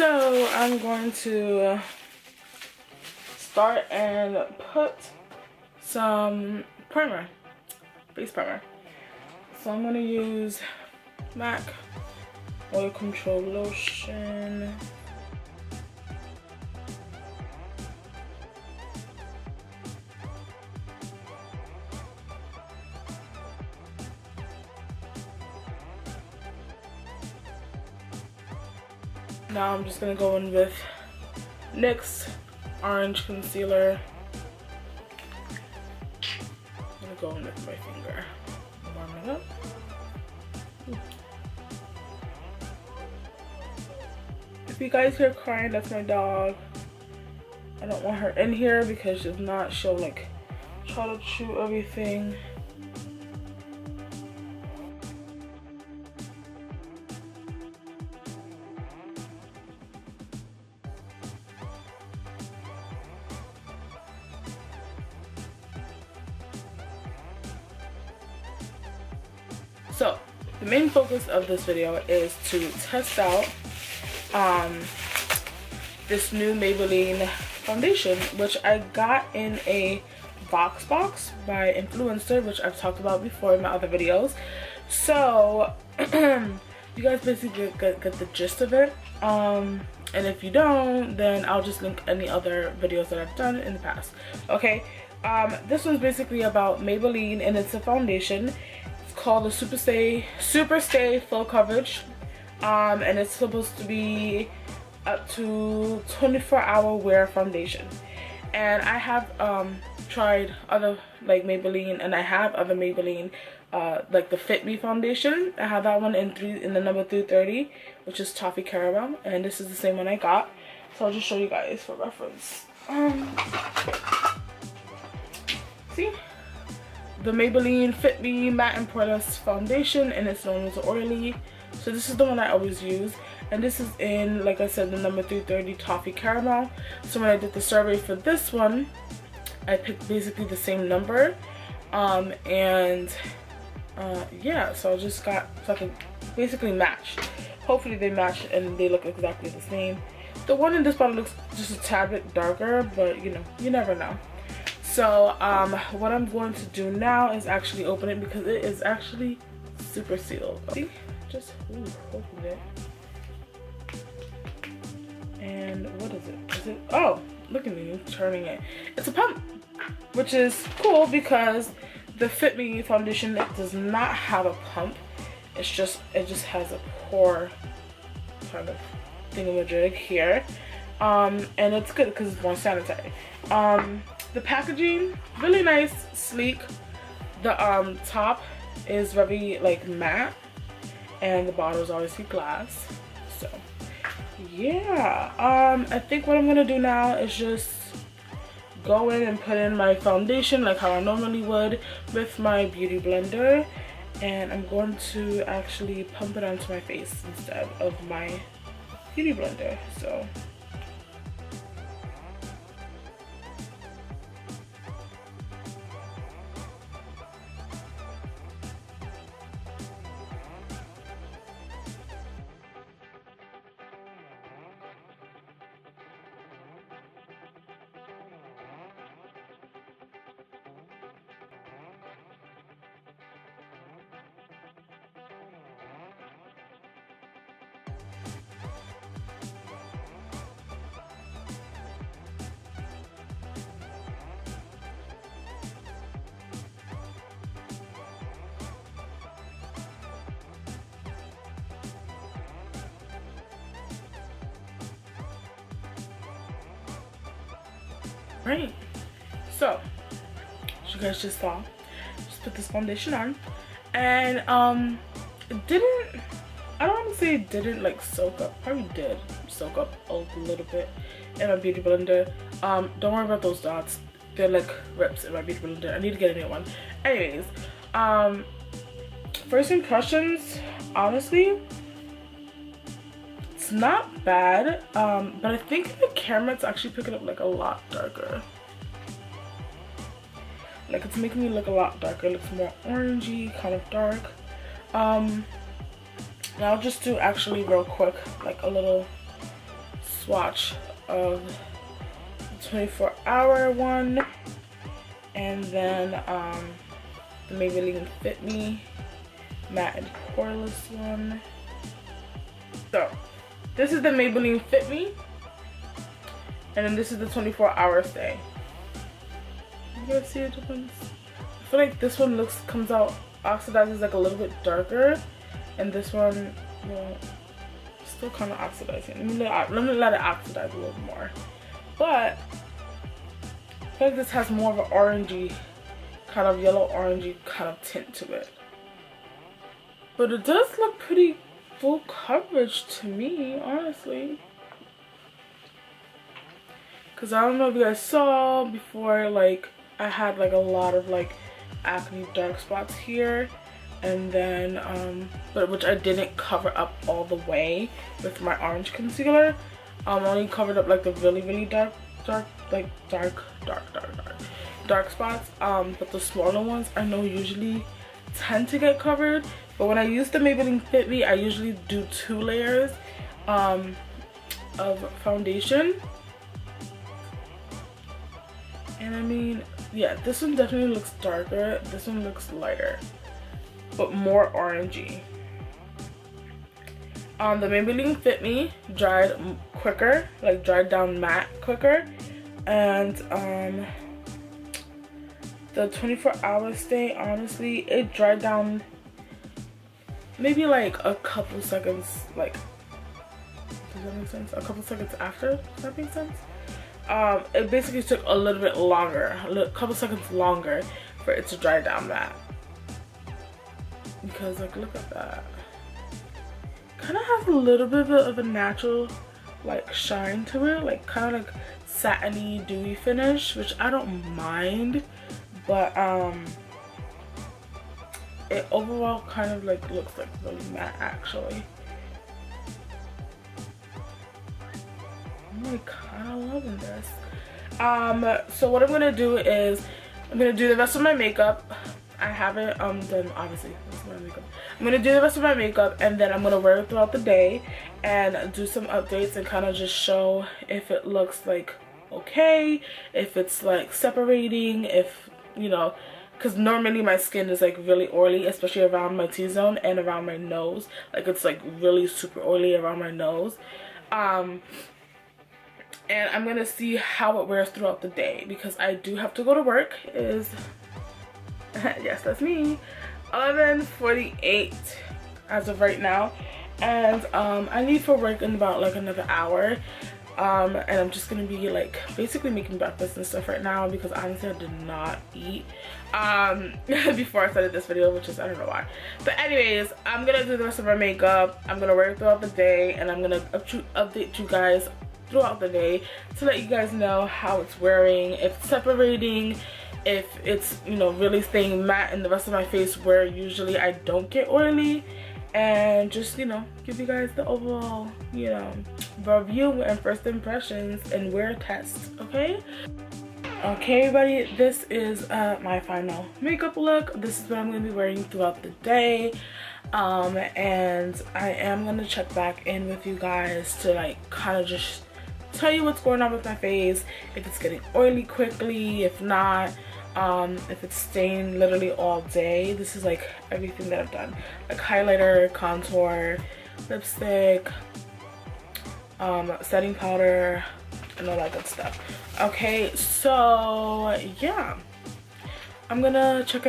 So I'm going to start and put some primer, face primer. So I'm going to use MAC Oil Control Lotion. Now I'm just going to go in with NYX Orange Concealer. I'm going to go in with my finger. Warm it up. If you guys hear crying, that's my dog. I don't want her in here because she'll like try to chew everything. So the main focus of this video is to test out this new Maybelline foundation, which I got in a box by Influencer, which I've talked about before in my other videos. So you guys basically get the gist of it. And if you don't, then I'll just link any other videos that I've done in the past. Okay, this one's basically about Maybelline, and it's a foundation. It's called the Super Stay Full Coverage, and it's supposed to be up to 24-hour wear foundation. And I have tried other like Maybelline, and I have other Maybelline like the Fit Me foundation. I have that one in the number 330, which is Toffee Caramel, and this is the same one I got. So I'll just show you guys for reference. See, the Maybelline Fit Me Matte and Poreless foundation, and it's known as oily. So this is the one I always use, and this is in, like I said, the number 330 Toffee Caramel. So when I did the survey for this one, I picked basically the same number, yeah, so I just got, so I can basically match. Hopefully they match and they look exactly the same. The one in this bottle looks just a tad bit darker, but you know, you never know. So what I'm going to do now is actually open it, because it is actually super sealed. See, just opened it. And what is it? Oh, look at me turning it. It's a pump, which is cool because the Fit Me foundation, it does not have a pump. It just has a pore kind of thingamajig here. And it's good because it's more sanitary. The packaging, really nice, sleek. The top is very like matte, and the bottle is obviously glass. So yeah, I think what I'm gonna do now is just go in and put in my foundation like how I normally would with my beauty blender, and I'm going to actually pump it onto my face instead of my beauty blender. So right, so as you guys just saw, just put this foundation on, and it didn't, I don't want to say it didn't like soak up, probably did soak up a little bit in my beauty blender. Don't worry about those dots, they're like rips in my beauty blender. I need to get a new one. Anyways, first impressions, honestly, it's not bad, but I think the camera, it's actually picking up like a lot darker. Like it's making me look a lot darker. It looks more orangey, kind of dark. Now I'll just do actually real quick like a little swatch of the 24-hour one, and then the Maybelline Fit Me matte and poreless one. So this is the Maybelline Fit Me, and then this is the 24-hour stay. You guys see a difference? I feel like this one comes out oxidizes like a little bit darker, and this one, well, still kind of oxidizing. Let me let it oxidize a little more. But I feel like this has more of an orangey, kind of yellow orangey kind of tint to it. But it does look pretty full coverage to me, honestly. Cause I don't know if you guys saw before, like I had like a lot of like acne dark spots here, and then but which I didn't cover up all the way with my orange concealer. I only covered up like the really dark spots. But the smaller ones I know usually tend to get covered. But when I use the Maybelline Fit Me, I usually do 2 layers of foundation. And I mean, yeah, this one definitely looks darker. This one looks lighter, but more orangey. The Maybelline Fit Me dried quicker, like dried down matte quicker. And the 24-hour stay, honestly, it dried down maybe like a couple seconds, like, does that make sense? A couple seconds after, does that make sense? It basically took a little bit longer, a couple seconds longer for it to dry down matte. Because like, look at that. Kind of has a little bit of a natural like shine to it, like kind of like satiny dewy finish, which I don't mind, but it overall kind of like looks like really matte actually. I'm like kind of loving this. So what I'm gonna do is I'm gonna do the rest of my makeup. I haven't done obviously this is my makeup. I'm gonna do the rest of my makeup, and then I'm gonna wear it throughout the day and do some updates and kind of just show if it looks like okay, if it's like separating, if you know, because normally my skin is like really oily, especially around my T-zone and around my nose. Like it's like really super oily around my nose. And I'm gonna see how it wears throughout the day, because I do have to go to work. It is yes, that's me, 11:48 as of right now, and I leave for work in about like another hour. And I'm just gonna be like basically making breakfast and stuff right now, because honestly I did not eat before I started this video, which is I don't know why. But anyways, I'm gonna do the rest of my makeup. I'm gonna wear it throughout the day, and I'm gonna update you guys throughout the day to let you guys know how it's wearing, if it's separating, if it's, you know, really staying matte in the rest of my face where usually I don't get oily, and just, you know, give you guys the overall, you know, review and first impressions and wear test. Okay, everybody, this is my final makeup look. This is what I'm going to be wearing throughout the day, and I am going to check back in with you guys to like kind of just tell you what's going on with my face, if it's getting oily quickly, if not, if it's staying literally all day. This is like everything that I've done, like highlighter, contour, lipstick, setting powder, and all that good stuff. Okay, so yeah, I'm gonna check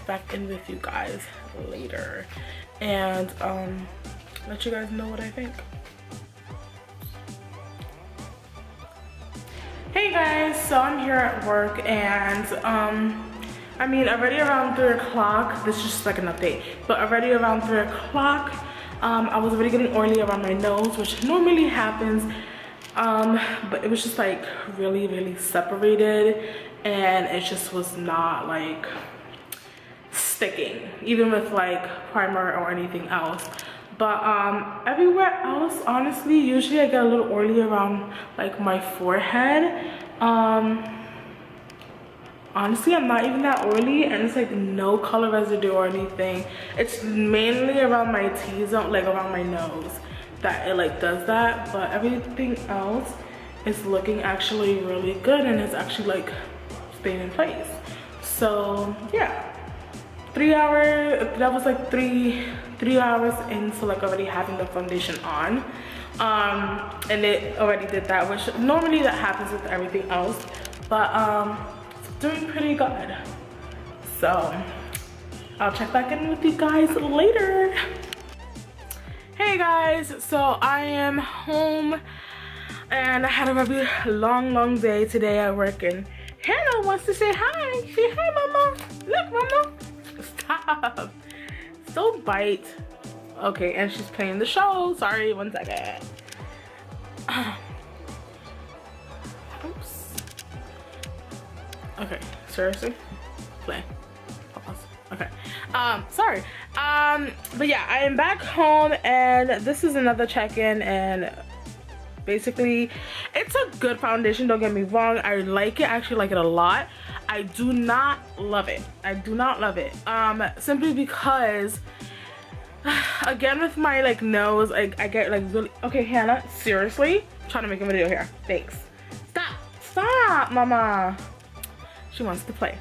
back in with you guys later, and let you guys know what I think. Hey guys, so I'm here at work, and I mean already around 3 o'clock, this is just like an update, but already around 3 o'clock, I was already getting oily around my nose, which normally happens, but it was just like really separated, and it just was not like sticking, even with like primer or anything else. But everywhere else, honestly, usually I get a little oily around like my forehead. Honestly, I'm not even that oily, and it's like no color residue or anything. It's mainly around my T-zone, like around my nose. that it like does that, but everything else is looking actually really good and it's actually like staying in place. So yeah, 3 hours, that was like three hours into like already having the foundation on. And it already did that, which normally that happens with everything else, but it's doing pretty good. So I'll check back in with you guys later. Hey guys, so I am home and I had a really long day today at work, and Hannah wants to say hi. Say hi, mama. Look, mama. Stop. Don't bite. Okay, and she's playing the show. Sorry, 1 second. Oops. Okay, seriously? Play. Okay. Sorry. But yeah, I am back home and this is another check-in, and basically it's a good foundation, don't get me wrong. I like it, I actually like it a lot. I do not love it. I do not love it. Simply because again with my like nose, I get like really, okay Hannah, seriously? I'm trying to make a video here. Thanks. Stop, mama. She wants to play.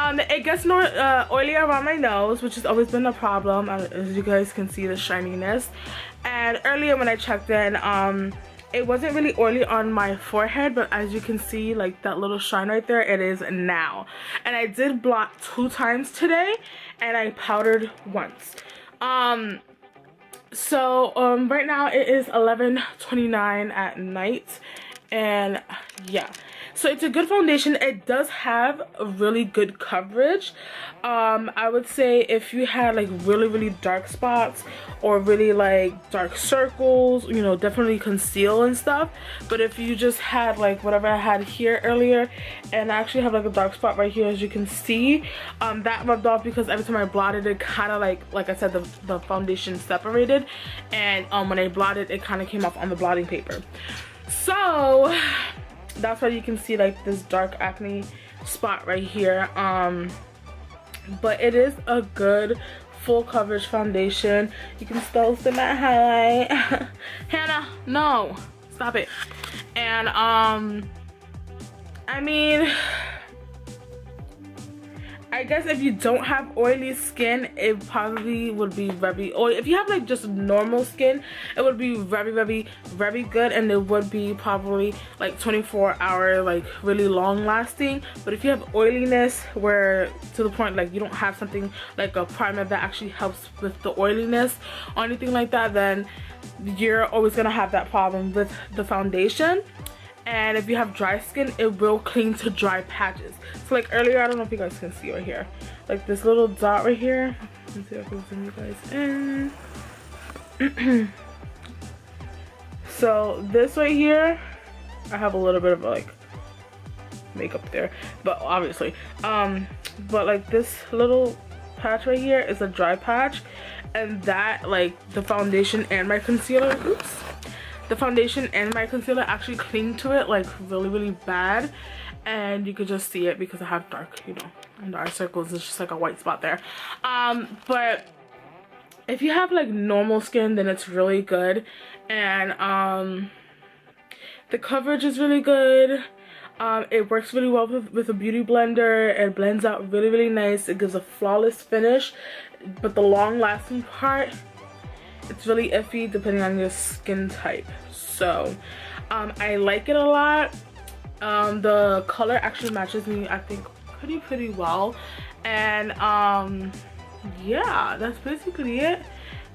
It gets more oily around my nose, which has always been a problem. As you guys can see, the shininess. And earlier when I checked in, it wasn't really oily on my forehead, but as you can see, like that little shine right there, it is now. And I did blot 2 times today, and I powdered once. Right now it is 11:29 at night, and yeah. So it's a good foundation. It does have a really good coverage. I would say if you had like really dark spots or really like dark circles, you know, definitely conceal and stuff. But if you just had like whatever I had here earlier, and I actually have like a dark spot right here, as you can see, that rubbed off because every time I blotted it, kind of like I said, the foundation separated, and when I blotted, it kind of came off on the blotting paper. So that's why you can see like this dark acne spot right here. But it is a good full coverage foundation. You can still see my highlight. Hannah, no, stop it. And I mean, I guess if you don't have oily skin, it probably would be very oily. If you have like just normal skin, it would be very good, and it would be probably like 24-hour, like really long lasting. But if you have oiliness where to the point like you don't have something like a primer that actually helps with the oiliness or anything like that, then you're always gonna have that problem with the foundation. And if you have dry skin, it will cling to dry patches. So like earlier, I don't know if you guys can see right here, like this little dot right here. Let's see if I can zoom you guys in. So this right here, I have a little bit of like makeup there, but obviously, but like this little patch right here is a dry patch, and that like the foundation and my concealer, the foundation and my concealer actually cling to it like really bad, and you could just see it because I have dark, you know, and dark circles. It's just like a white spot there. But if you have like normal skin, then it's really good, and the coverage is really good. It works really well with a beauty blender. It blends out really nice. It gives a flawless finish, but the long lasting part, it's really iffy depending on your skin type. So I like it a lot. The color actually matches me, I think, pretty well. And yeah, that's basically it.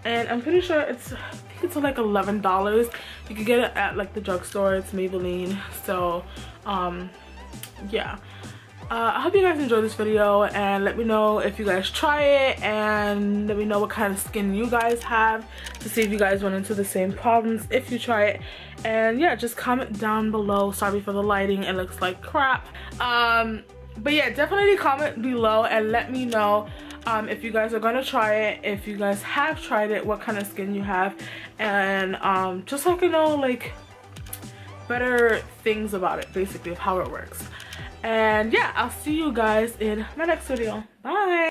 And I'm pretty sure I think it's like $11. You could get it at like the drugstore. It's Maybelline. So yeah. I hope you guys enjoyed this video, and let me know if you guys try it, and let me know what kind of skin you guys have, to see if you guys run into the same problems if you try it. And yeah, just comment down below. Sorry for the lighting, it looks like crap. But yeah, definitely comment below and let me know if you guys are gonna try it, if you guys have tried it, what kind of skin you have, and just so I can know like better things about it, basically, of how it works. And yeah, I'll see you guys in my next video. Bye.